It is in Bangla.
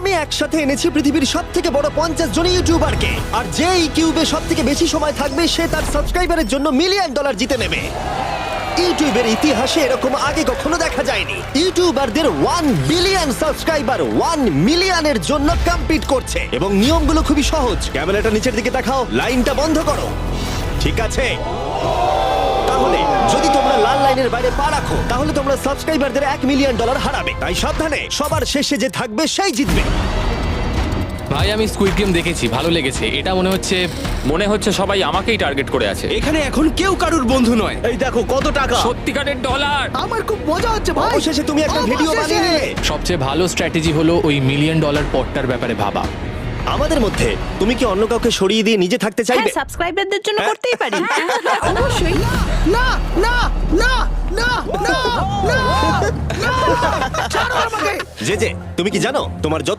আমি একসাথে এনেছি পৃথিবীর সবথেকে বড় 50 জন ইউটিউবারকে, আর যে এই কিউবে সবথেকে বেশি সময় থাকবে সে তার সাবস্ক্রাইবারের জন্য $1 মিলিয়ন জিতে নেবে। ইউটিউবের ইতিহাসে এরকম আগে কখনো দেখা যায়নি। ইউটিউবারদের 1 বিলিয়ন সাবস্ক্রাইবার 1 মিলিয়নের জন্য কম্পিট করছে, এবং নিয়মগুলো খুবই সহজ। ক্যামেরাটা নিচের দিকে দেখাও, লাইনটা বন্ধ করো। ঠিক আছে, তাহলে যদি তোমরা লাল লাইনের বাইরে পা রাখো তাহলে তোমরা সাবস্ক্রাইবারদের $1 মিলিয়ন হারাবে। তাই সাবধানে, সবার শেষে যে থাকবে সেই জিতবে। ভাই আমি স্কুইড গেম দেখেছি, ভালো লেগেছে। এটা মনে হচ্ছে সবাই আমাকেই টার্গেট করে আছে। এখানে এখন কেউ কারুর বন্ধু নয়। এই দেখো কত টাকা, সত্যিকারের ডলার। আমার খুব মজা হচ্ছে ভাই। অবশেষে তুমি একটা ভিডিও বানিয়ে নিলে। সবচেয়ে ভালো স্ট্র্যাটেজি হলো ওই $1 মিলিয়ন পটটার ব্যাপারে ভাবা। আমাদের মধ্যে তুমি কি অন্য কাউকে সরিয়ে দিয়ে নিজে থাকতে হ্যাঁ, চাইবে? সাবস্ক্রাইবারদের জন্য করতেই পারি। অবশ্যই। না না না না না না না, ছাড়ো আমাকে। যে তুমি কি জানো তোমার যত